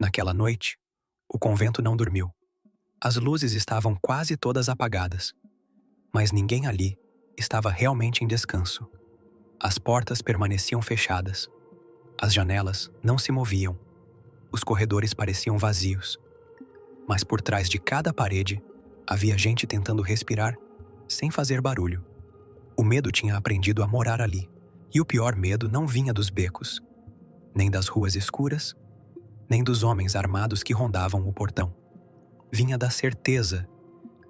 Naquela noite, o convento não dormiu. As luzes estavam quase todas apagadas, mas ninguém ali estava realmente em descanso. As portas permaneciam fechadas. As janelas não se moviam. Os corredores pareciam vazios. Mas por trás de cada parede, havia gente tentando respirar sem fazer barulho. O medo tinha aprendido a morar ali. E o pior medo não vinha dos becos, nem das ruas escuras, nem dos homens armados que rondavam o portão. Vinha da certeza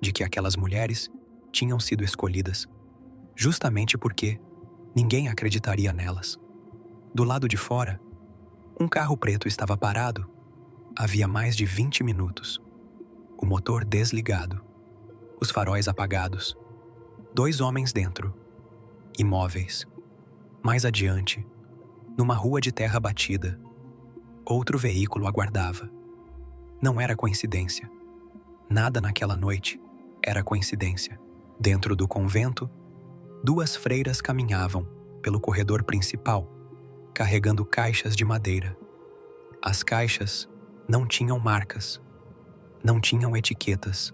de que aquelas mulheres tinham sido escolhidas, justamente porque ninguém acreditaria nelas. Do lado de fora, um carro preto estava parado havia mais de 20 minutos. O motor desligado, os faróis apagados, 2 homens dentro, imóveis. Mais adiante, numa rua de terra batida, outro veículo aguardava. Não era coincidência. Nada naquela noite era coincidência. Dentro do convento, 2 freiras caminhavam pelo corredor principal, carregando caixas de madeira. As caixas não tinham marcas, não tinham etiquetas,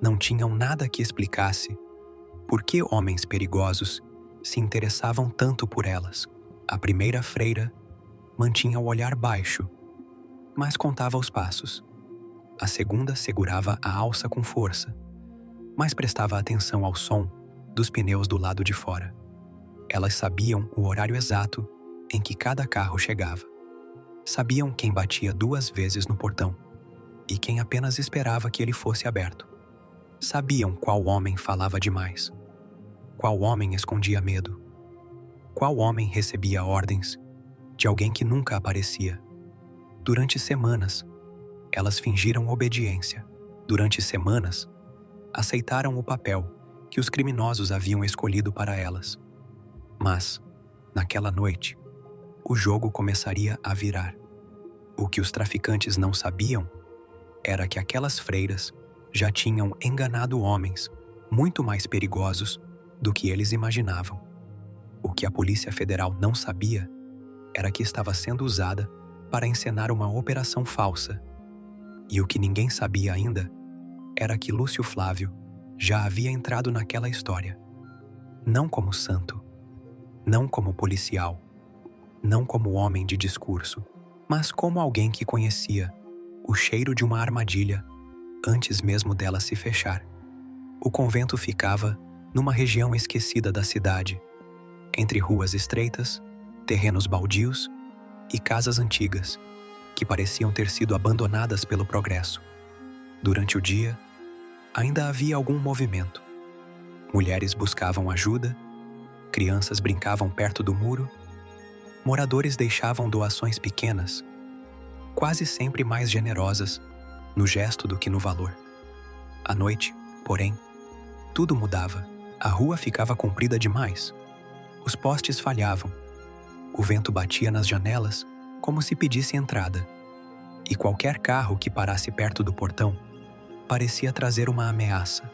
não tinham nada que explicasse por que homens perigosos se interessavam tanto por elas. A primeira freira mantinha o olhar baixo, mas contava os passos. A segunda segurava a alça com força, mas prestava atenção ao som dos pneus do lado de fora. Elas sabiam o horário exato em que cada carro chegava. Sabiam quem batia 2 vezes no portão e quem apenas esperava que ele fosse aberto. Sabiam qual homem falava demais, qual homem escondia medo, qual homem recebia ordens de alguém que nunca aparecia. Durante semanas, elas fingiram obediência. Durante semanas, aceitaram o papel que os criminosos haviam escolhido para elas. Mas, naquela noite, o jogo começaria a virar. O que os traficantes não sabiam era que aquelas freiras já tinham enganado homens muito mais perigosos do que eles imaginavam. O que a Polícia Federal não sabia era que estava sendo usada para encenar uma operação falsa. E o que ninguém sabia ainda era que Lúcio Flávio já havia entrado naquela história. Não como santo, não como policial, não como homem de discurso, mas como alguém que conhecia o cheiro de uma armadilha antes mesmo dela se fechar. O convento ficava numa região esquecida da cidade, entre ruas estreitas, terrenos baldios e casas antigas, que pareciam ter sido abandonadas pelo progresso. Durante o dia, ainda havia algum movimento. Mulheres buscavam ajuda, crianças brincavam perto do muro, moradores deixavam doações pequenas, quase sempre mais generosas no gesto do que no valor. À noite, porém, tudo mudava. A rua ficava comprida demais. Os postes falhavam. O vento batia nas janelas como se pedisse entrada. E qualquer carro que parasse perto do portão parecia trazer uma ameaça.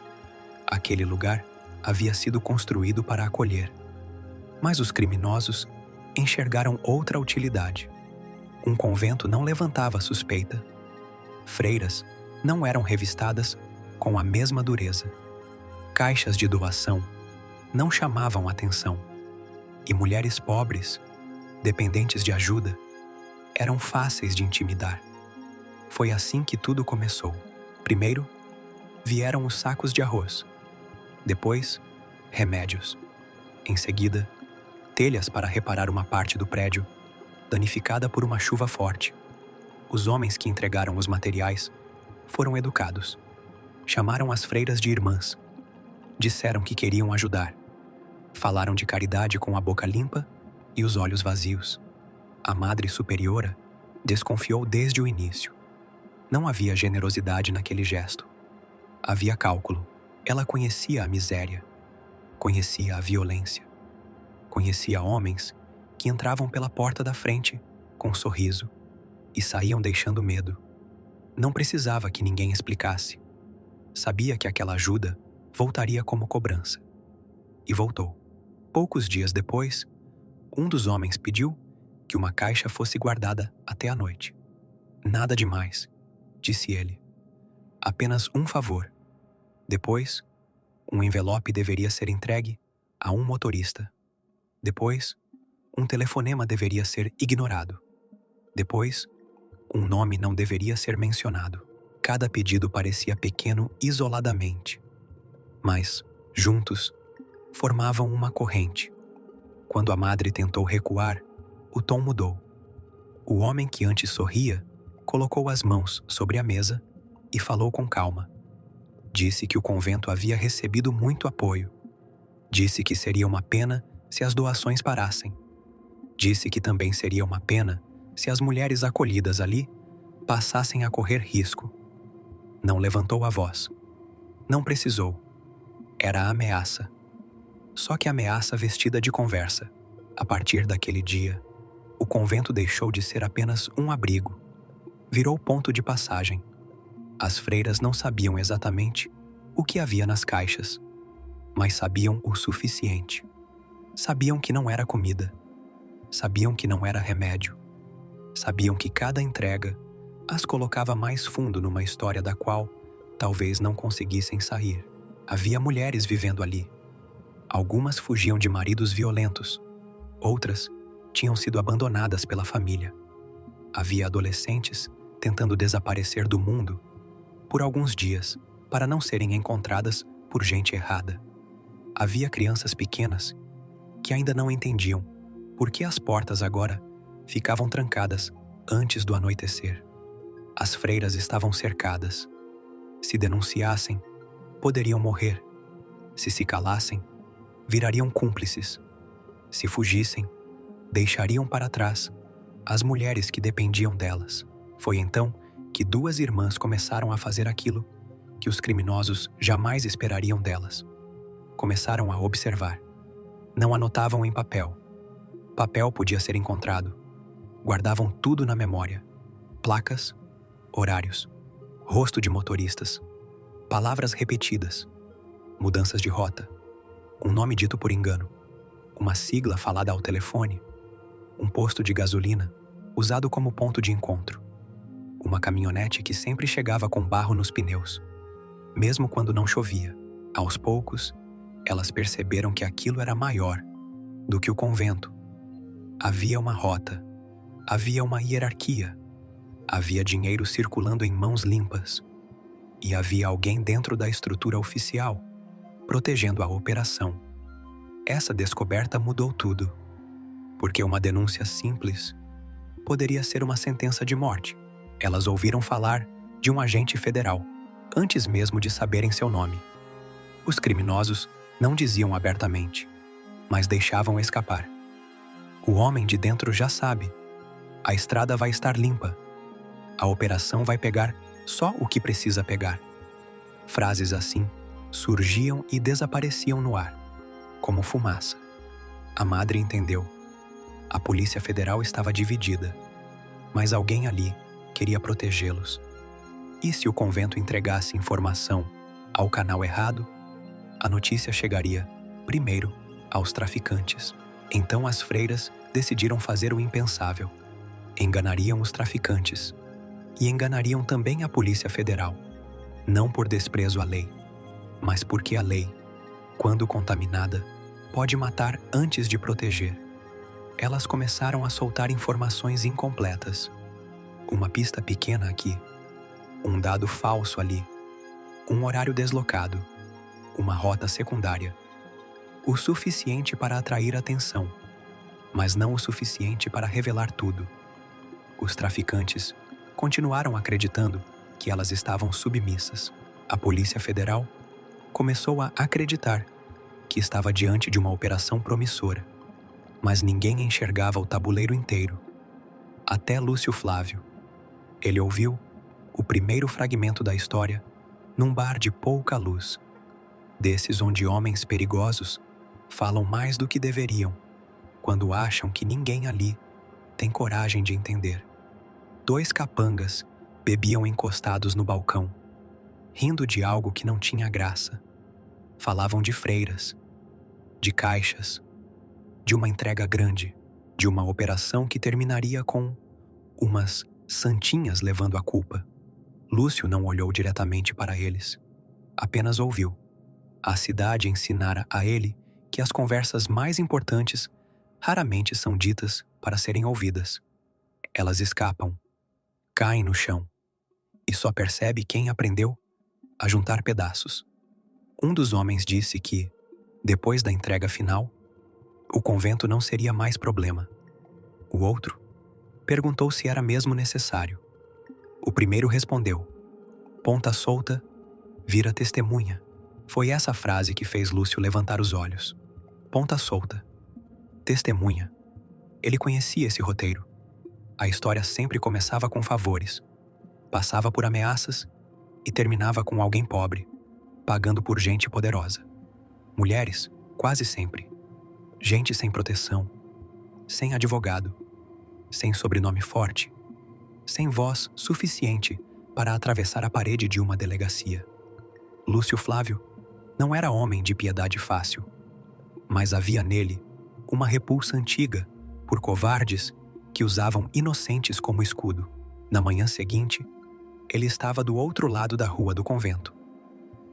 Aquele lugar havia sido construído para acolher. Mas os criminosos enxergaram outra utilidade. Um convento não levantava suspeita. Freiras não eram revistadas com a mesma dureza. Caixas de doação não chamavam atenção. E mulheres pobres, dependentes de ajuda, eram fáceis de intimidar. Foi assim que tudo começou. Primeiro, vieram os sacos de arroz. Depois, remédios. Em seguida, telhas para reparar uma parte do prédio, danificada por uma chuva forte. Os homens que entregaram os materiais foram educados. Chamaram as freiras de irmãs. Disseram que queriam ajudar. Falaram de caridade com a boca limpa e os olhos vazios. A Madre Superiora desconfiou desde o início. Não havia generosidade naquele gesto. Havia cálculo. Ela conhecia a miséria, conhecia a violência, conhecia homens que entravam pela porta da frente com um sorriso e saíam deixando medo. Não precisava que ninguém explicasse. Sabia que aquela ajuda voltaria como cobrança. E voltou. Poucos dias depois, um dos homens pediu que uma caixa fosse guardada até a noite. Nada demais, disse ele. Apenas um favor. Depois, um envelope deveria ser entregue a um motorista. Depois, um telefonema deveria ser ignorado. Depois, um nome não deveria ser mencionado. Cada pedido parecia pequeno isoladamente, mas, juntos, formavam uma corrente. Quando a madre tentou recuar, o tom mudou. O homem que antes sorria colocou as mãos sobre a mesa e falou com calma. Disse que o convento havia recebido muito apoio. Disse que seria uma pena se as doações parassem. Disse que também seria uma pena se as mulheres acolhidas ali passassem a correr risco. Não levantou a voz. Não precisou. Era a ameaça. Só que ameaça vestida de conversa. A partir daquele dia, o convento deixou de ser apenas um abrigo. Virou ponto de passagem. As freiras não sabiam exatamente o que havia nas caixas, mas sabiam o suficiente. Sabiam que não era comida. Sabiam que não era remédio. Sabiam que cada entrega as colocava mais fundo numa história da qual talvez não conseguissem sair. Havia mulheres vivendo ali. Algumas fugiam de maridos violentos. Outras tinham sido abandonadas pela família. Havia adolescentes tentando desaparecer do mundo por alguns dias para não serem encontradas por gente errada. Havia crianças pequenas que ainda não entendiam por que as portas agora ficavam trancadas antes do anoitecer. As freiras estavam cercadas. Se denunciassem, poderiam morrer. Se calassem, virariam cúmplices. Se fugissem, deixariam para trás as mulheres que dependiam delas. Foi então que duas irmãs começaram a fazer aquilo que os criminosos jamais esperariam delas. Começaram a observar. Não anotavam em papel. Papel podia ser encontrado. Guardavam tudo na memória. Placas, horários, rosto de motoristas, palavras repetidas, mudanças de rota, um nome dito por engano, uma sigla falada ao telefone, um posto de gasolina usado como ponto de encontro, uma caminhonete que sempre chegava com barro nos pneus, mesmo quando não chovia. Aos poucos, elas perceberam que aquilo era maior do que o convento. Havia uma rota, havia uma hierarquia, havia dinheiro circulando em mãos limpas e havia alguém dentro da estrutura oficial, protegendo a operação. Essa descoberta mudou tudo, porque uma denúncia simples poderia ser uma sentença de morte. Elas ouviram falar de um agente federal, antes mesmo de saberem seu nome. Os criminosos não diziam abertamente, mas deixavam escapar. O homem de dentro já sabe. A estrada vai estar limpa. A operação vai pegar só o que precisa pegar. Frases assim surgiam e desapareciam no ar, como fumaça. A madre entendeu. A Polícia Federal estava dividida, mas alguém ali queria protegê-los. E se o convento entregasse informação ao canal errado, a notícia chegaria, primeiro, aos traficantes. Então as freiras decidiram fazer o impensável. Enganariam os traficantes. E enganariam também a Polícia Federal, não por desprezo à lei, mas porque a lei, quando contaminada, pode matar antes de proteger. Elas começaram a soltar informações incompletas. Uma pista pequena aqui, um dado falso ali, um horário deslocado, uma rota secundária. O suficiente para atrair atenção, mas não o suficiente para revelar tudo. Os traficantes continuaram acreditando que elas estavam submissas. A Polícia Federal começou a acreditar que estava diante de uma operação promissora, mas ninguém enxergava o tabuleiro inteiro. Até Lúcio Flávio. Ele ouviu o primeiro fragmento da história num bar de pouca luz, desses onde homens perigosos falam mais do que deveriam, quando acham que ninguém ali tem coragem de entender. 2 capangas bebiam encostados no balcão, rindo de algo que não tinha graça. Falavam de freiras, de caixas, de uma entrega grande, de uma operação que terminaria com umas santinhas levando a culpa. Lúcio não olhou diretamente para eles. Apenas ouviu. A cidade ensinara a ele que as conversas mais importantes raramente são ditas para serem ouvidas. Elas escapam, caem no chão, e só percebe quem aprendeu a juntar pedaços. Um dos homens disse que, depois da entrega final, o convento não seria mais problema. O outro perguntou se era mesmo necessário. O primeiro respondeu: "Ponta solta, vira testemunha." Foi essa frase que fez Lúcio levantar os olhos. Ponta solta. Testemunha. Ele conhecia esse roteiro. A história sempre começava com favores, passava por ameaças e terminava com alguém pobre, pagando por gente poderosa. Mulheres, quase sempre. Gente sem proteção, sem advogado, sem sobrenome forte, sem voz suficiente para atravessar a parede de uma delegacia. Lúcio Flávio não era homem de piedade fácil, mas havia nele uma repulsa antiga por covardes que usavam inocentes como escudo. Na manhã seguinte, ele estava do outro lado da rua do convento.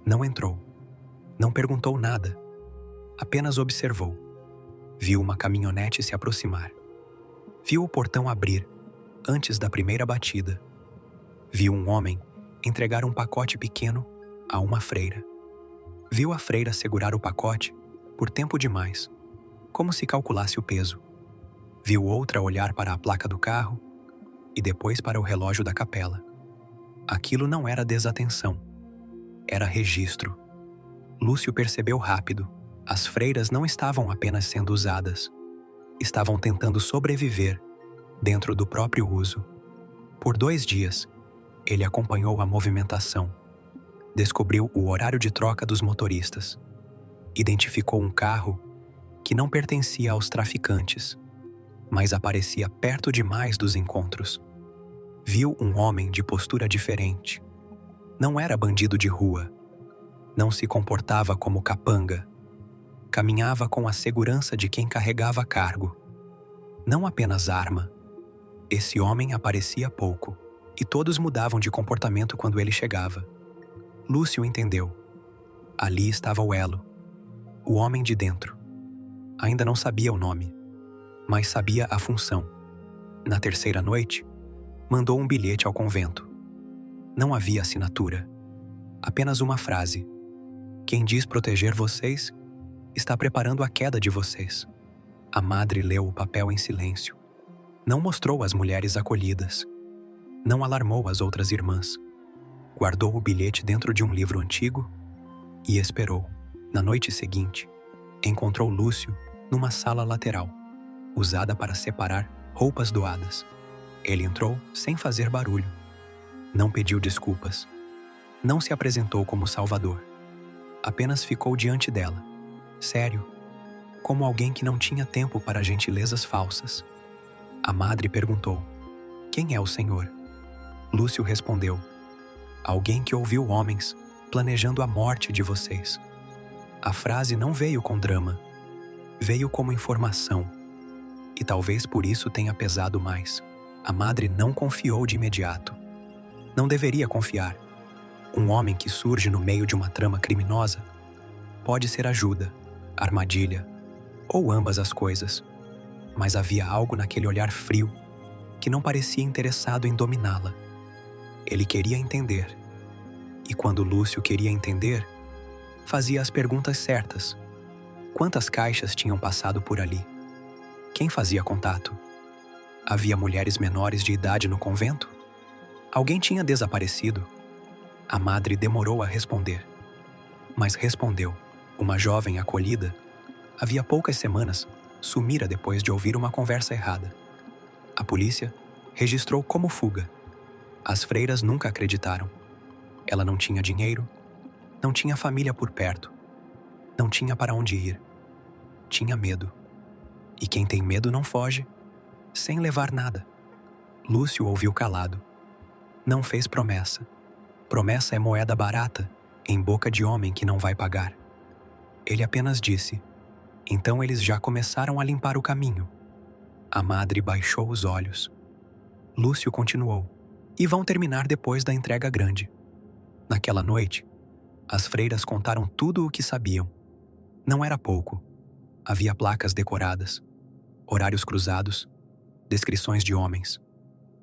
Não entrou, não perguntou nada, apenas observou. Viu uma caminhonete se aproximar. Viu o portão abrir antes da primeira batida. Viu um homem entregar um pacote pequeno a uma freira. Viu a freira segurar o pacote por tempo demais, como se calculasse o peso. Viu outra olhar para a placa do carro e depois para o relógio da capela. Aquilo não era desatenção, era registro. Lúcio percebeu rápido. As freiras não estavam apenas sendo usadas, estavam tentando sobreviver dentro do próprio uso. Por 2 dias, ele acompanhou a movimentação, descobriu o horário de troca dos motoristas, identificou um carro que não pertencia aos traficantes, mas aparecia perto demais dos encontros. Viu um homem de postura diferente. Não era bandido de rua, não se comportava como capanga, caminhava com a segurança de quem carregava cargo. Não apenas arma. Esse homem aparecia pouco, e todos mudavam de comportamento quando ele chegava. Lúcio entendeu. Ali estava o elo, o homem de dentro. Ainda não sabia o nome, mas sabia a função. Na terceira noite, mandou um bilhete ao convento. Não havia assinatura, apenas uma frase: "Quem diz proteger vocês está preparando a queda de vocês." A madre leu o papel em silêncio. Não mostrou as mulheres acolhidas. Não alarmou as outras irmãs. Guardou o bilhete dentro de um livro antigo e esperou. Na noite seguinte, encontrou Lúcio numa sala lateral, usada para separar roupas doadas. Ele entrou sem fazer barulho. Não pediu desculpas. Não se apresentou como salvador. Apenas ficou diante dela, sério, como alguém que não tinha tempo para gentilezas falsas. A madre perguntou: "Quem é o senhor?" Lúcio respondeu: "Alguém que ouviu homens planejando a morte de vocês." A frase não veio com drama, veio como informação, e talvez por isso tenha pesado mais. A madre não confiou de imediato. Não deveria confiar. Um homem que surge no meio de uma trama criminosa pode ser ajuda, armadilha, ou ambas as coisas. Mas havia algo naquele olhar frio que não parecia interessado em dominá-la. Ele queria entender. E quando Lúcio queria entender, fazia as perguntas certas. Quantas caixas tinham passado por ali? Quem fazia contato? Havia mulheres menores de idade no convento? Alguém tinha desaparecido? A madre demorou a responder. Mas respondeu. Uma jovem acolhida, havia poucas semanas, sumira depois de ouvir uma conversa errada. A polícia registrou como fuga. As freiras nunca acreditaram. Ela não tinha dinheiro, não tinha família por perto, não tinha para onde ir. Tinha medo. E quem tem medo não foge, sem levar nada. Lúcio ouviu calado. Não fez promessa. Promessa é moeda barata, em boca de homem que não vai pagar. Ele apenas disse: "Então eles já começaram a limpar o caminho." A madre baixou os olhos. Lúcio continuou. E vão terminar depois da entrega grande. Naquela noite, as freiras contaram tudo o que sabiam. Não era pouco. Havia placas decoradas, horários cruzados, descrições de homens,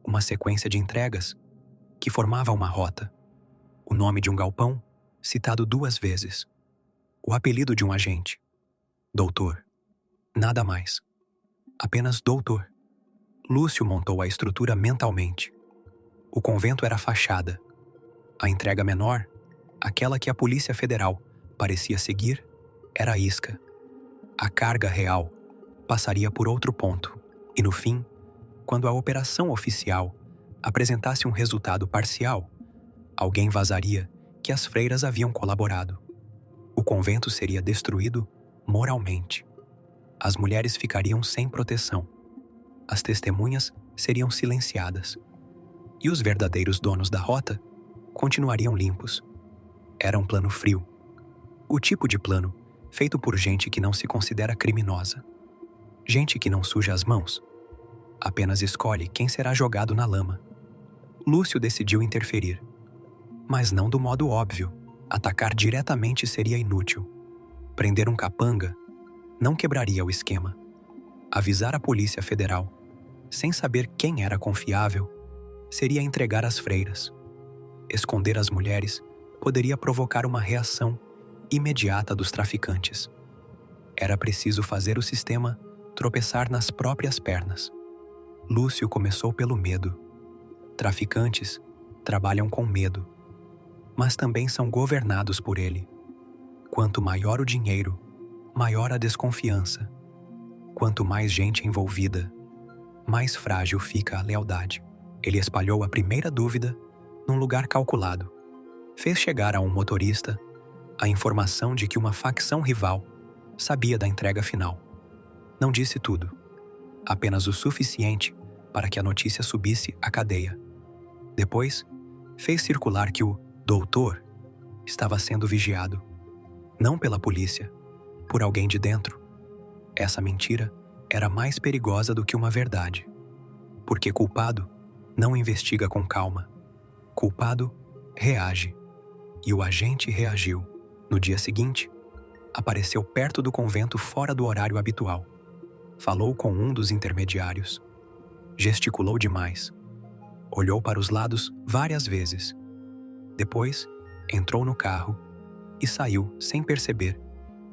uma sequência de entregas que formava uma rota, o nome de um galpão citado 2 vezes, o apelido de um agente, doutor. Nada mais. Apenas doutor. Lúcio montou a estrutura mentalmente. O convento era a fachada. A entrega menor, aquela que a Polícia Federal parecia seguir, era a isca. A carga real passaria por outro ponto, e no fim, quando a operação oficial apresentasse um resultado parcial, alguém vazaria que as freiras haviam colaborado. O convento seria destruído moralmente. As mulheres ficariam sem proteção. As testemunhas seriam silenciadas. E os verdadeiros donos da rota continuariam limpos. Era um plano frio. O tipo de plano feito por gente que não se considera criminosa. Gente que não suja as mãos. Apenas escolhe quem será jogado na lama. Lúcio decidiu interferir. Mas não do modo óbvio. Atacar diretamente seria inútil. Prender um capanga não quebraria o esquema. Avisar a Polícia Federal, sem saber quem era confiável, seria entregar as freiras. Esconder as mulheres poderia provocar uma reação imediata dos traficantes. Era preciso fazer o sistema tropeçar nas próprias pernas. Lúcio começou pelo medo. Traficantes trabalham com medo, mas também são governados por ele. Quanto maior o dinheiro, maior a desconfiança. Quanto mais gente envolvida, mais frágil fica a lealdade. Ele espalhou a primeira dúvida num lugar calculado. Fez chegar a um motorista a informação de que uma facção rival sabia da entrega final. Não disse tudo, apenas o suficiente para que a notícia subisse à cadeia. Depois, fez circular que o doutor estava sendo vigiado, não pela polícia, por alguém de dentro. Essa mentira era mais perigosa do que uma verdade, porque culpado não investiga com calma. Culpado reage, e o agente reagiu. No dia seguinte, apareceu perto do convento fora do horário habitual. Falou com um dos intermediários. Gesticulou demais. Olhou para os lados várias vezes. Depois, entrou no carro e saiu sem perceber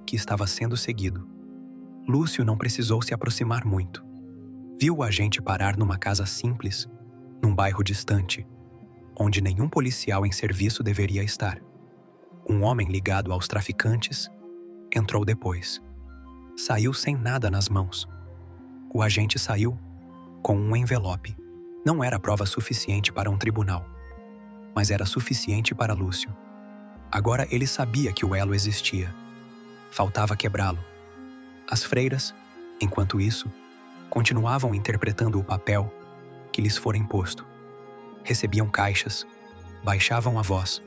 que estava sendo seguido. Lúcio não precisou se aproximar muito. Viu o agente parar numa casa simples, num bairro distante, onde nenhum policial em serviço deveria estar. Um homem ligado aos traficantes entrou depois. Saiu sem nada nas mãos. O agente saiu com um envelope. Não era prova suficiente para um tribunal, mas era suficiente para Lúcio. Agora ele sabia que o elo existia. Faltava quebrá-lo. As freiras, enquanto isso, continuavam interpretando o papel que lhes fora imposto. Recebiam caixas, baixavam a voz,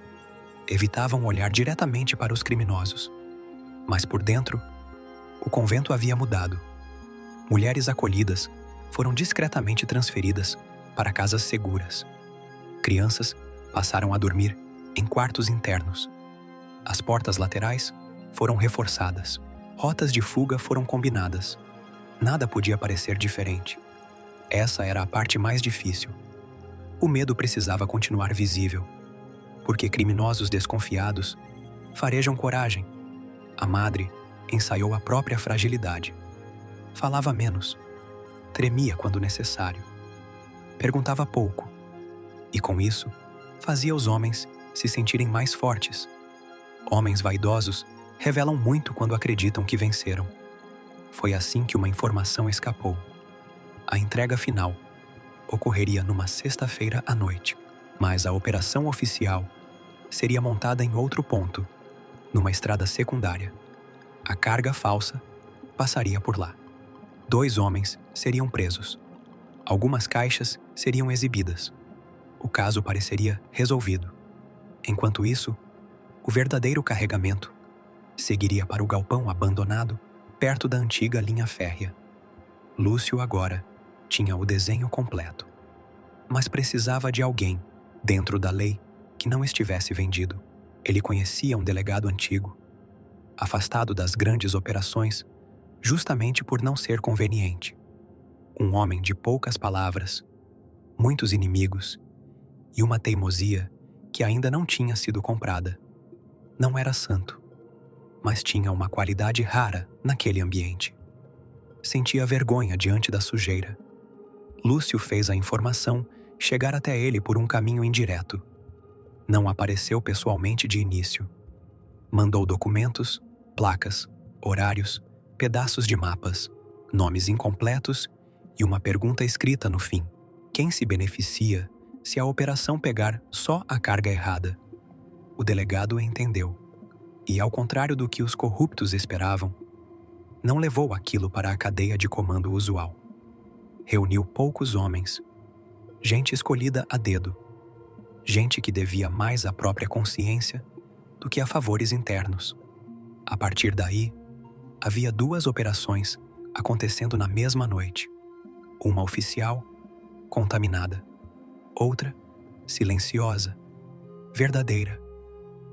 evitavam olhar diretamente para os criminosos. Mas por dentro, o convento havia mudado. Mulheres acolhidas foram discretamente transferidas para casas seguras. Crianças passaram a dormir em quartos internos. As portas laterais foram reforçadas. Rotas de fuga foram combinadas. Nada podia parecer diferente. Essa era a parte mais difícil. O medo precisava continuar visível, porque criminosos desconfiados farejam coragem. A madre ensaiou a própria fragilidade. Falava menos. Tremia quando necessário. Perguntava pouco. E com isso, fazia os homens se sentirem mais fortes. Homens vaidosos revelam muito quando acreditam que venceram. Foi assim que uma informação escapou. A entrega final ocorreria numa sexta-feira à noite, mas a operação oficial seria montada em outro ponto, numa estrada secundária. A carga falsa passaria por lá. 2 homens seriam presos. Algumas caixas seriam exibidas. O caso pareceria resolvido. Enquanto isso, o verdadeiro carregamento seguiria para o galpão abandonado perto da antiga linha férrea. Lúcio agora tinha o desenho completo. mas precisava de alguém, dentro da lei, que não estivesse vendido. Ele conhecia um delegado antigo, afastado das grandes operações, justamente por não ser conveniente. Um homem de poucas palavras, muitos inimigos e uma teimosia que ainda não tinha sido comprada. Não era santo, mas tinha uma qualidade rara naquele ambiente. Sentia vergonha diante da sujeira. Lúcio fez a informação chegar até ele por um caminho indireto. Não apareceu pessoalmente de início. Mandou documentos, placas, horários, pedaços de mapas, nomes incompletos e uma pergunta escrita no fim. Quem se beneficia se a operação pegar só a carga errada? O delegado entendeu. E, ao contrário do que os corruptos esperavam, não levou aquilo para a cadeia de comando usual. Reuniu poucos homens, gente escolhida a dedo, gente que devia mais à própria consciência do que a favores internos. A partir daí, havia 2 operações acontecendo na mesma noite. Uma oficial, contaminada. Outra, silenciosa, verdadeira.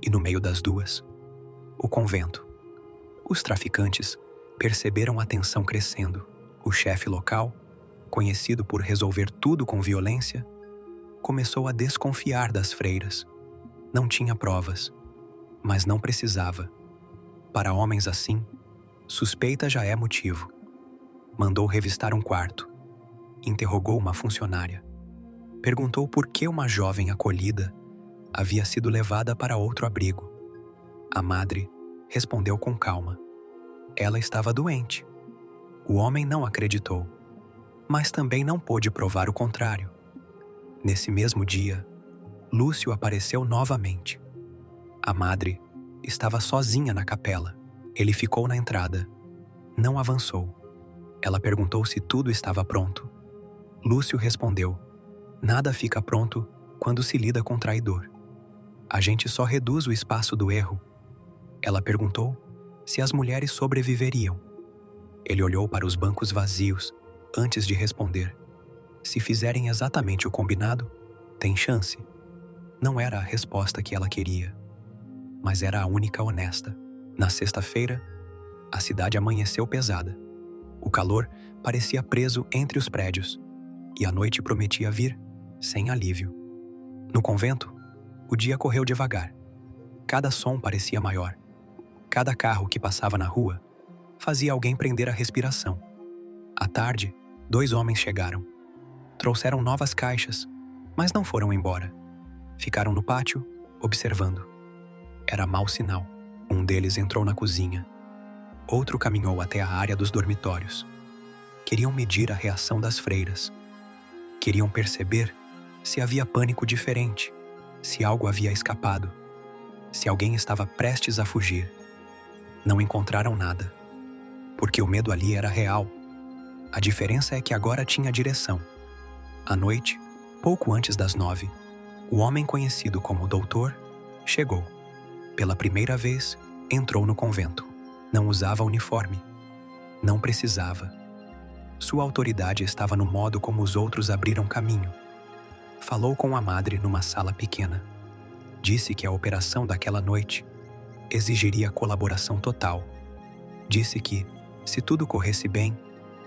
E no meio das 2, o convento. Os traficantes perceberam a tensão crescendo. O chefe local, conhecido por resolver tudo com violência, começou a desconfiar das freiras. Não tinha provas, mas não precisava. Para homens assim, suspeita já é motivo. Mandou revistar um quarto. Interrogou uma funcionária. Perguntou por que uma jovem acolhida havia sido levada para outro abrigo. A madre respondeu com calma. Ela estava doente. O homem não acreditou, mas também não pôde provar o contrário. Nesse mesmo dia, Lúcio apareceu novamente. A madre estava sozinha na capela. Ele ficou na entrada. Não avançou. Ela perguntou se tudo estava pronto. Lúcio respondeu: nada fica pronto quando se lida com traidor. A gente só reduz o espaço do erro. Ela perguntou se as mulheres sobreviveriam. Ele olhou para os bancos vazios antes de responder. Se fizerem exatamente o combinado, tem chance. Não era a resposta que ela queria, mas era a única honesta. Na sexta-feira, a cidade amanheceu pesada. O calor parecia preso entre os prédios, e a noite prometia vir sem alívio. No convento, o dia correu devagar. Cada som parecia maior. Cada carro que passava na rua fazia alguém prender a respiração. À tarde, 2 homens chegaram. Trouxeram novas caixas, mas não foram embora. Ficaram no pátio, observando. Era mau sinal. Um deles entrou na cozinha. Outro caminhou até a área dos dormitórios. Queriam medir a reação das freiras. Queriam perceber se havia pânico diferente, se algo havia escapado, se alguém estava prestes a fugir. Não encontraram nada, porque o medo ali era real. A diferença é que agora tinha direção. À noite, pouco antes das 9, o homem conhecido como Doutor chegou. Pela primeira vez, entrou no convento. Não usava uniforme. Não precisava. Sua autoridade estava no modo como os outros abriram caminho. Falou com a madre numa sala pequena. Disse que a operação daquela noite exigiria colaboração total. Disse que, se tudo corresse bem,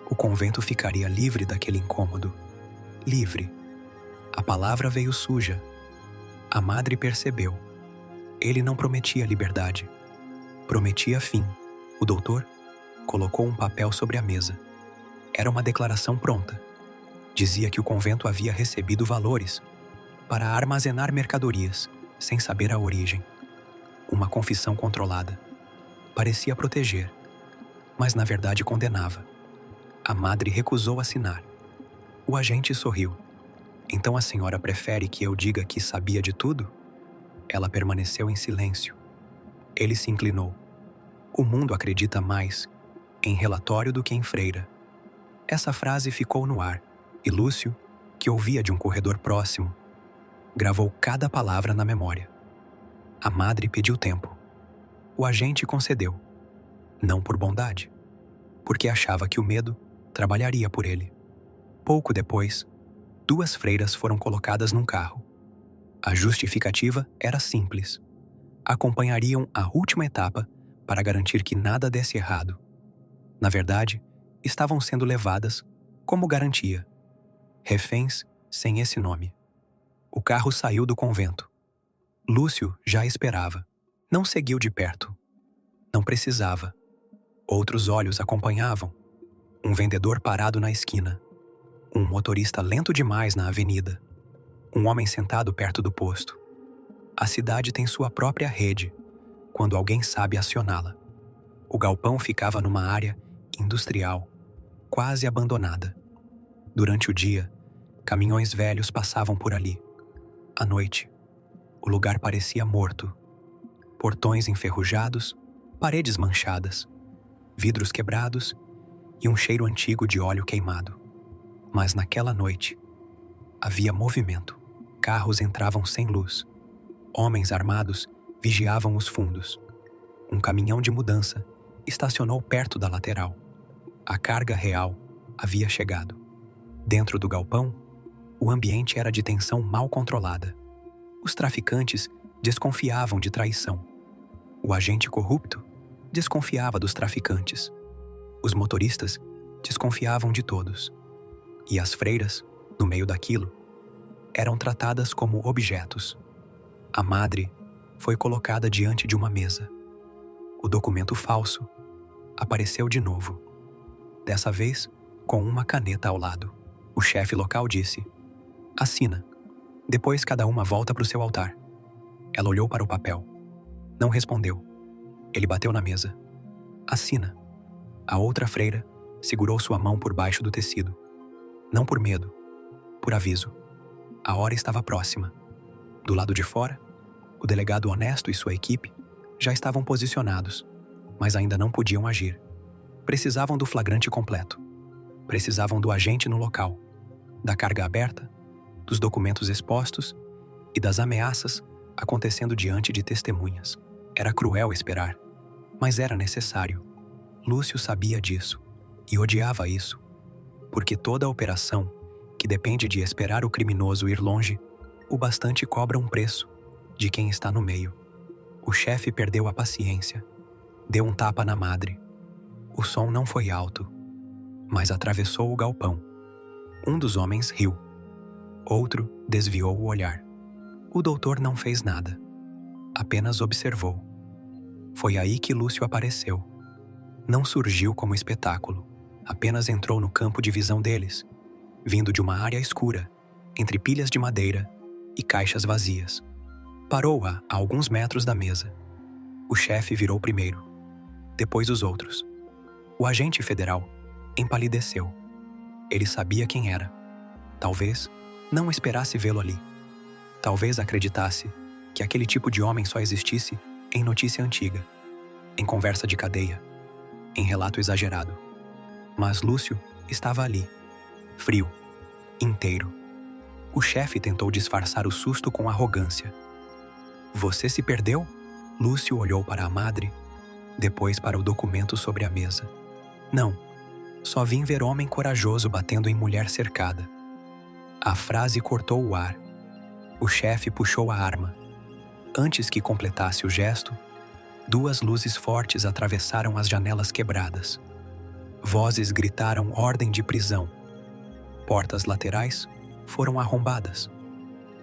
o convento ficaria livre daquele incômodo. Livre. A palavra veio suja. A madre percebeu. Ele não prometia liberdade. Prometia fim. O doutor colocou um papel sobre a mesa. Era uma declaração pronta. Dizia que o convento havia recebido valores para armazenar mercadorias, sem saber a origem. Uma confissão controlada. Parecia proteger, mas na verdade condenava. A madre recusou assinar. O agente sorriu. Então a senhora prefere que eu diga que sabia de tudo? Ela permaneceu em silêncio. Ele se inclinou. O mundo acredita mais em relatório do que em freira. Essa frase ficou no ar, e Lúcio, que ouvia de um corredor próximo, gravou cada palavra na memória. A madre pediu tempo. O agente concedeu. Não por bondade, porque achava que o medo trabalharia por ele. Pouco depois, 2 freiras foram colocadas num carro. A justificativa era simples. Acompanhariam a última etapa para garantir que nada desse errado. Na verdade, estavam sendo levadas como garantia. Reféns sem esse nome. O carro saiu do convento. Lúcio já esperava. Não seguiu de perto. Não precisava. Outros olhos acompanhavam. Um vendedor parado na esquina. Um motorista lento demais na avenida. Um homem sentado perto do posto. A cidade tem sua própria rede, quando alguém sabe acioná-la. O galpão ficava numa área industrial, quase abandonada. Durante o dia, caminhões velhos passavam por ali. À noite, o lugar parecia morto. Portões enferrujados, paredes manchadas, vidros quebrados e um cheiro antigo de óleo queimado. Mas naquela noite, havia movimento. Carros entravam sem luz. Homens armados vigiavam os fundos. Um caminhão de mudança estacionou perto da lateral. A carga real havia chegado. Dentro do galpão, o ambiente era de tensão mal controlada. Os traficantes desconfiavam de traição. O agente corrupto desconfiava dos traficantes. Os motoristas desconfiavam de todos. E as freiras, no meio daquilo, eram tratadas como objetos. A madre foi colocada diante de uma mesa. O documento falso apareceu de novo. Dessa vez, com uma caneta ao lado. O chefe local disse: "Assina. Depois cada uma volta para o seu altar." Ela olhou para o papel. Não respondeu. Ele bateu na mesa. "Assina." A outra freira segurou sua mão por baixo do tecido. Não por medo, por aviso. A hora estava próxima. Do lado de fora, o delegado honesto e sua equipe já estavam posicionados, mas ainda não podiam agir. Precisavam do flagrante completo. Precisavam do agente no local, da carga aberta, dos documentos expostos e das ameaças acontecendo diante de testemunhas. Era cruel esperar, mas era necessário. Lúcio sabia disso e odiava isso, porque toda operação que depende de esperar o criminoso ir longe, o bastante cobra um preço de quem está no meio. O chefe perdeu a paciência. Deu um tapa na madre. O som não foi alto, mas atravessou o galpão. Um dos homens riu. Outro desviou o olhar. O doutor não fez nada. Apenas observou. Foi aí que Lúcio apareceu. Não surgiu como espetáculo. Apenas entrou no campo de visão deles, vindo de uma área escura, entre pilhas de madeira e caixas vazias. Parou-a a alguns metros da mesa. O chefe virou primeiro, depois os outros. O agente federal empalideceu. Ele sabia quem era. Talvez não esperasse vê-lo ali. Talvez acreditasse que aquele tipo de homem só existisse em notícia antiga, em conversa de cadeia, em relato exagerado. Mas Lúcio estava ali, frio, inteiro. O chefe tentou disfarçar o susto com arrogância. "Você se perdeu?" Lúcio olhou para a madre, depois para o documento sobre a mesa. "Não, só vim ver homem corajoso batendo em mulher cercada." A frase cortou o ar. O chefe puxou a arma. Antes que completasse o gesto, 2 luzes fortes atravessaram as janelas quebradas. Vozes gritaram ordem de prisão. Portas laterais foram arrombadas.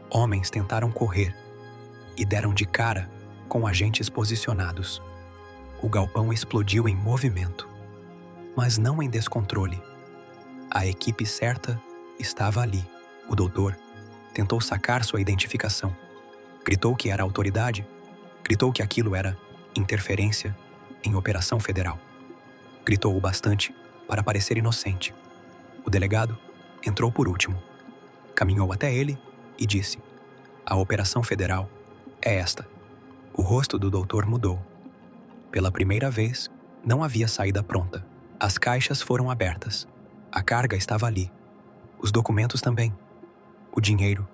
Homens tentaram correr e deram de cara com agentes posicionados. O galpão explodiu em movimento, mas não em descontrole. A equipe certa estava ali. O doutor tentou sacar sua identificação. Gritou que era autoridade. Gritou que aquilo era interferência em operação federal. Gritou o bastante para parecer inocente. O delegado entrou por último. Caminhou até ele e disse: "A operação federal é esta." O rosto do doutor mudou. Pela primeira vez, não havia saída pronta. As caixas foram abertas. A carga estava ali. Os documentos também. O dinheiro,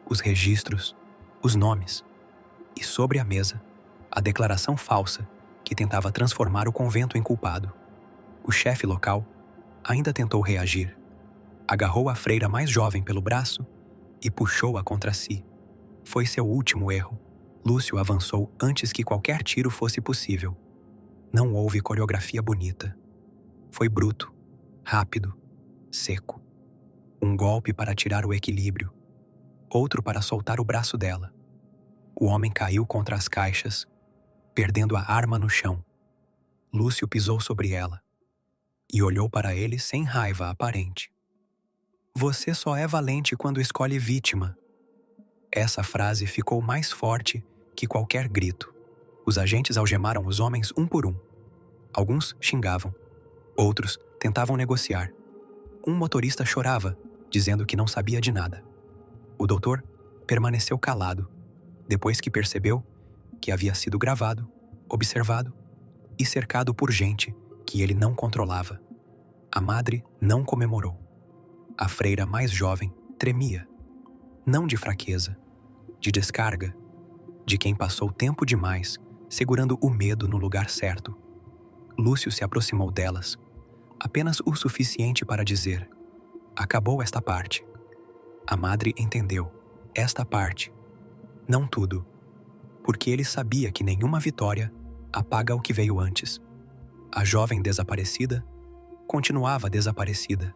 os registros, os nomes. E sobre a mesa, a declaração falsa que tentava transformar o convento em culpado. O chefe local ainda tentou reagir. Agarrou a freira mais jovem pelo braço e puxou-a contra si. Foi seu último erro. Lúcio avançou antes que qualquer tiro fosse possível. Não houve coreografia bonita. Foi bruto, rápido, seco. Um golpe para tirar o equilíbrio, outro para soltar o braço dela. O homem caiu contra as caixas, perdendo a arma no chão. Lúcio pisou sobre ela e olhou para ele sem raiva aparente. Você só é valente quando escolhe vítima. Essa frase ficou mais forte que qualquer grito. Os agentes algemaram os homens um por um. Alguns xingavam, outros tentavam negociar. Um motorista chorava, dizendo que não sabia de nada. O doutor permaneceu calado, depois que percebeu que havia sido gravado, observado e cercado por gente que ele não controlava. A madre não comemorou. A freira mais jovem tremia, não de fraqueza, de descarga, de quem passou tempo demais segurando o medo no lugar certo. Lúcio se aproximou delas, apenas o suficiente para dizer: acabou esta parte. A madre entendeu. Esta parte. Não tudo. Porque ele sabia que nenhuma vitória apaga o que veio antes. A jovem desaparecida continuava desaparecida.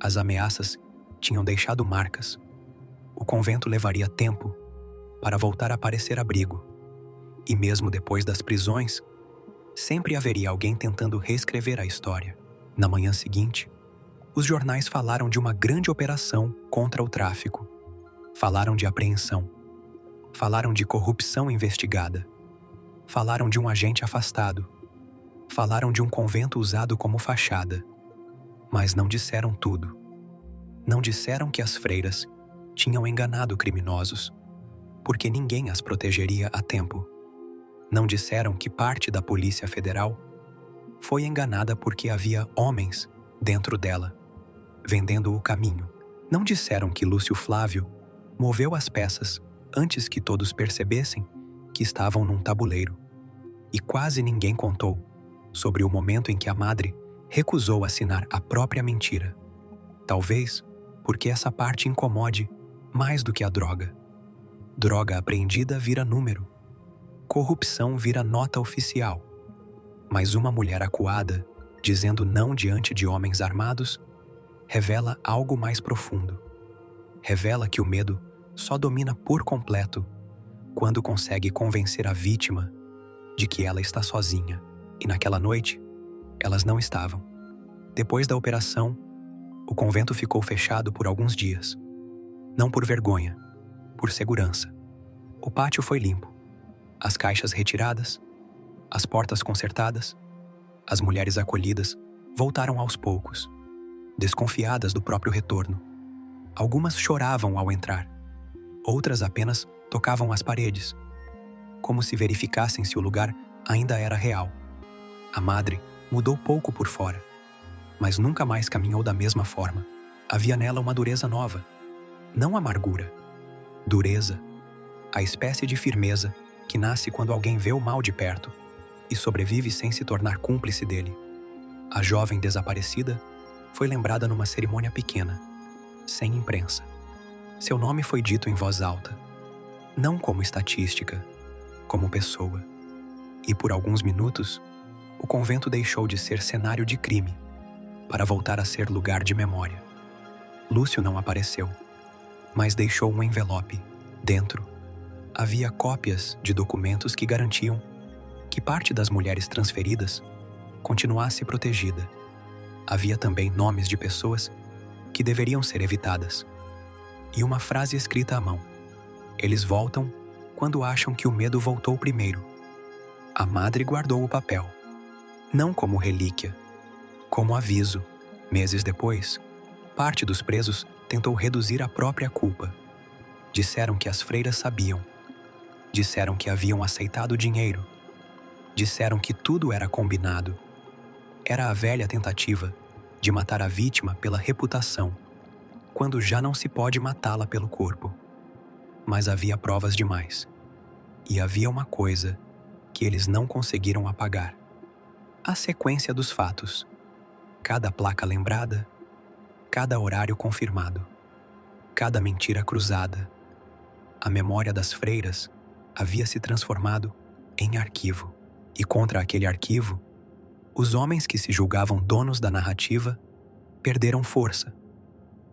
As ameaças tinham deixado marcas. O convento levaria tempo para voltar a parecer abrigo. E mesmo depois das prisões, sempre haveria alguém tentando reescrever a história. Na manhã seguinte, os jornais falaram de uma grande operação contra o tráfico. Falaram de apreensão. Falaram de corrupção investigada. Falaram de um agente afastado. Falaram de um convento usado como fachada. Mas não disseram tudo. Não disseram que as freiras tinham enganado criminosos, porque ninguém as protegeria a tempo. Não disseram que parte da Polícia Federal foi enganada porque havia homens dentro dela, vendendo o caminho. Não disseram que Lúcio Flávio moveu as peças antes que todos percebessem que estavam num tabuleiro. E quase ninguém contou sobre o momento em que a madre recusou assinar a própria mentira. Talvez porque essa parte incomode mais do que a droga. Droga apreendida vira número. Corrupção vira nota oficial. Mas uma mulher acuada, dizendo não diante de homens armados, revela algo mais profundo. Revela que o medo só domina por completo quando consegue convencer a vítima de que ela está sozinha. E naquela noite, elas não estavam. Depois da operação, o convento ficou fechado por alguns dias. Não por vergonha, por segurança. O pátio foi limpo, as caixas retiradas, as portas consertadas, as mulheres acolhidas voltaram aos poucos, desconfiadas do próprio retorno. Algumas choravam ao entrar, outras apenas tocavam as paredes, como se verificassem se o lugar ainda era real. A madre mudou pouco por fora, mas nunca mais caminhou da mesma forma. Havia nela uma dureza nova, não amargura. Dureza, a espécie de firmeza que nasce quando alguém vê o mal de perto e sobrevive sem se tornar cúmplice dele. A jovem desaparecida foi lembrada numa cerimônia pequena, sem imprensa. Seu nome foi dito em voz alta, não como estatística, como pessoa. E por alguns minutos, o convento deixou de ser cenário de crime para voltar a ser lugar de memória. Lúcio não apareceu, mas deixou um envelope. Dentro, havia cópias de documentos que garantiam que parte das mulheres transferidas continuasse protegida. Havia também nomes de pessoas que deveriam ser evitadas. E uma frase escrita à mão. Eles voltam quando acham que o medo voltou primeiro. A madre guardou o papel, não como relíquia, como aviso. Meses depois, parte dos presos tentou reduzir a própria culpa. Disseram que as freiras sabiam. Disseram que haviam aceitado dinheiro. Disseram que tudo era combinado. Era a velha tentativa de matar a vítima pela reputação, quando já não se pode matá-la pelo corpo. Mas havia provas demais. E havia uma coisa que eles não conseguiram apagar: a sequência dos fatos. Cada placa lembrada, cada horário confirmado, cada mentira cruzada. A memória das freiras havia se transformado em arquivo. E contra aquele arquivo, os homens que se julgavam donos da narrativa perderam força.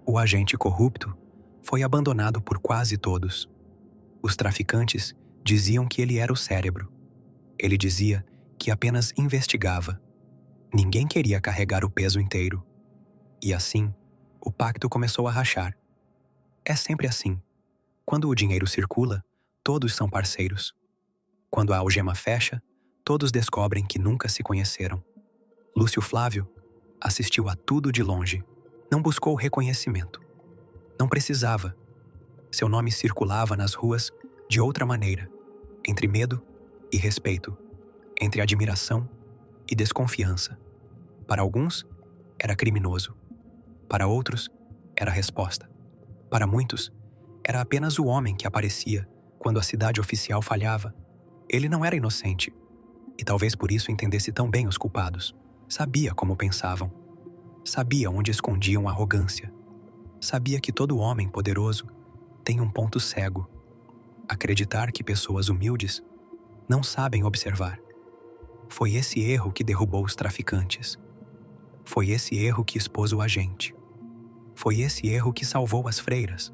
O agente corrupto foi abandonado por quase todos. Os traficantes diziam que ele era o cérebro. Ele dizia que apenas investigava. Ninguém queria carregar o peso inteiro. E assim, o pacto começou a rachar. É sempre assim. Quando o dinheiro circula, todos são parceiros. Quando a algema fecha, todos descobrem que nunca se conheceram. Lúcio Flávio assistiu a tudo de longe. Não buscou reconhecimento. Não precisava. Seu nome circulava nas ruas de outra maneira, entre medo e respeito, entre admiração e desconfiança. Para alguns, era criminoso. Para outros, era a resposta. Para muitos, era apenas o homem que aparecia quando a cidade oficial falhava. Ele não era inocente, e talvez por isso entendesse tão bem os culpados. Sabia como pensavam. Sabia onde escondiam arrogância. Sabia que todo homem poderoso tem um ponto cego: acreditar que pessoas humildes não sabem observar. Foi esse erro que derrubou os traficantes. Foi esse erro que expôs o agente. Foi esse erro que salvou as freiras.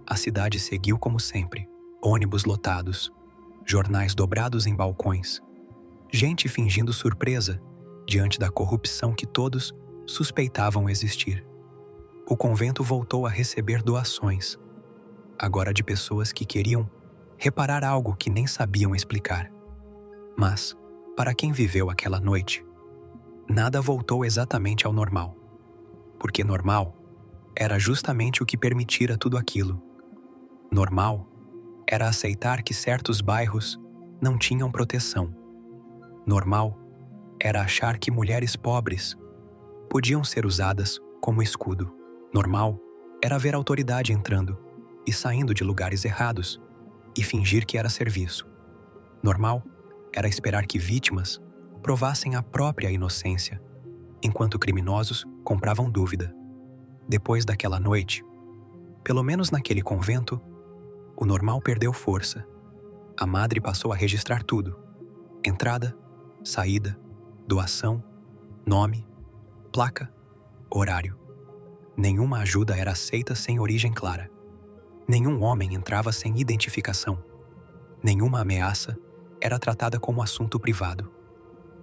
A cidade seguiu como sempre: ônibus lotados, jornais dobrados em balcões, gente fingindo surpresa diante da corrupção que todos suspeitavam existir. O convento voltou a receber doações, agora de pessoas que queriam reparar algo que nem sabiam explicar. Mas, para quem viveu aquela noite, nada voltou exatamente ao normal. Porque normal era justamente o que permitira tudo aquilo. Normal era aceitar que certos bairros não tinham proteção. Normal era achar que mulheres pobres podiam ser usadas como escudo. Normal era ver a autoridade entrando e saindo de lugares errados e fingir que era serviço. Normal era esperar que vítimas provassem a própria inocência, enquanto criminosos compravam dúvida. Depois daquela noite, pelo menos naquele convento, o normal perdeu força. A madre passou a registrar tudo: entrada, saída, doação, nome, placa, horário. Nenhuma ajuda era aceita sem origem clara. Nenhum homem entrava sem identificação. Nenhuma ameaça era tratada como assunto privado.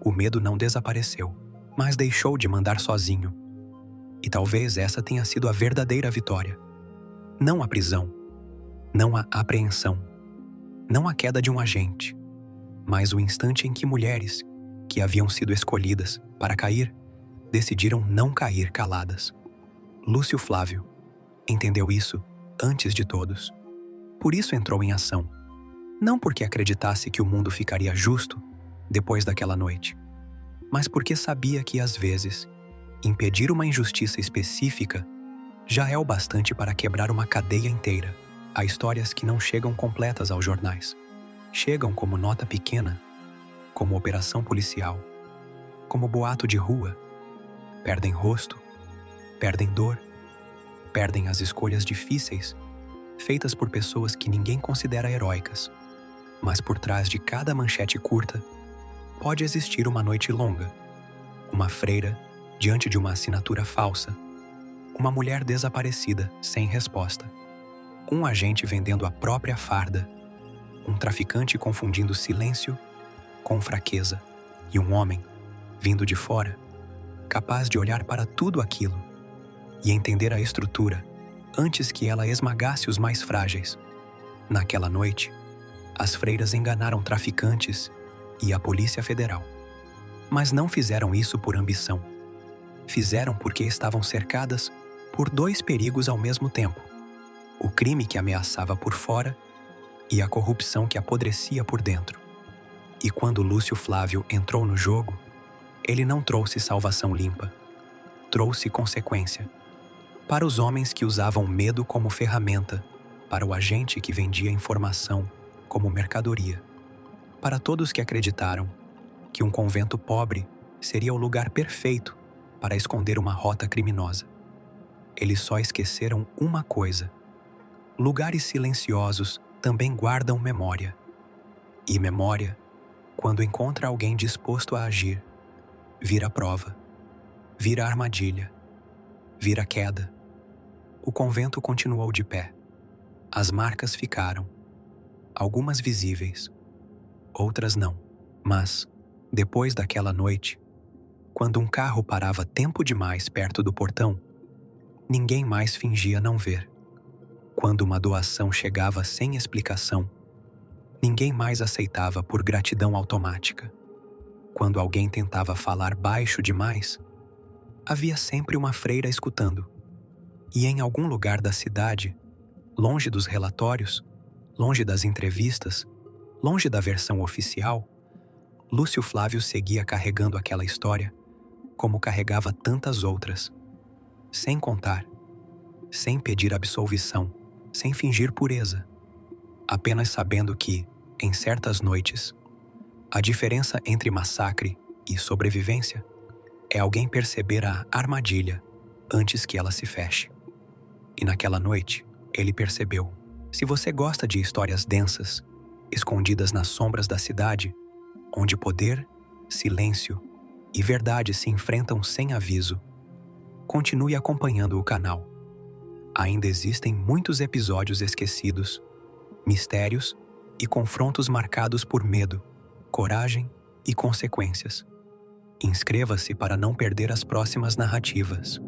O medo não desapareceu, mas deixou de mandar sozinho. E talvez essa tenha sido a verdadeira vitória. Não a prisão, não a apreensão, não a queda de um agente, mas o instante em que mulheres, que haviam sido escolhidas para cair, decidiram não cair caladas. Lúcio Flávio entendeu isso antes de todos. Por isso entrou em ação. Não porque acreditasse que o mundo ficaria justo depois daquela noite, mas porque sabia que, às vezes, impedir uma injustiça específica já é o bastante para quebrar uma cadeia inteira. Há histórias que não chegam completas aos jornais. Chegam como nota pequena, como operação policial, como boato de rua. Perdem rosto, perdem dor, perdem as escolhas difíceis, feitas por pessoas que ninguém considera heróicas. Mas por trás de cada manchete curta, pode existir uma noite longa, uma freira diante de uma assinatura falsa, uma mulher desaparecida sem resposta, um agente vendendo a própria farda, um traficante confundindo silêncio com fraqueza, e um homem, vindo de fora, capaz de olhar para tudo aquilo e entender a estrutura antes que ela esmagasse os mais frágeis. Naquela noite, as freiras enganaram traficantes e a Polícia Federal. Mas não fizeram isso por ambição. Fizeram porque estavam cercadas por dois perigos ao mesmo tempo: o crime que ameaçava por fora e a corrupção que apodrecia por dentro. E quando Lúcio Flávio entrou no jogo, ele não trouxe salvação limpa. Trouxe consequência. Para os homens que usavam medo como ferramenta, para o agente que vendia informação como mercadoria, para todos que acreditaram que um convento pobre seria o lugar perfeito para esconder uma rota criminosa. eles só esqueceram uma coisa: lugares silenciosos também guardam memória. E memória, quando encontra alguém disposto a agir, vira prova, vira armadilha, vira queda. O convento continuou de pé. As marcas ficaram, algumas visíveis, outras não. Mas, depois daquela noite, quando um carro parava tempo demais perto do portão, ninguém mais fingia não ver. Quando uma doação chegava sem explicação, ninguém mais aceitava por gratidão automática. Quando alguém tentava falar baixo demais, havia sempre uma freira escutando. E em algum lugar da cidade, longe dos relatórios, longe das entrevistas, longe da versão oficial, Lúcio Flávio seguia carregando aquela história como carregava tantas outras, sem contar, sem pedir absolvição, sem fingir pureza, apenas sabendo que, em certas noites, a diferença entre massacre e sobrevivência é alguém perceber a armadilha antes que ela se feche. E naquela noite, ele percebeu: se você gosta de histórias densas, escondidas nas sombras da cidade, onde poder, silêncio e verdade se enfrentam sem aviso, continue acompanhando o canal. Ainda existem muitos episódios esquecidos, mistérios e confrontos marcados por medo, coragem e consequências. Inscreva-se para não perder as próximas narrativas.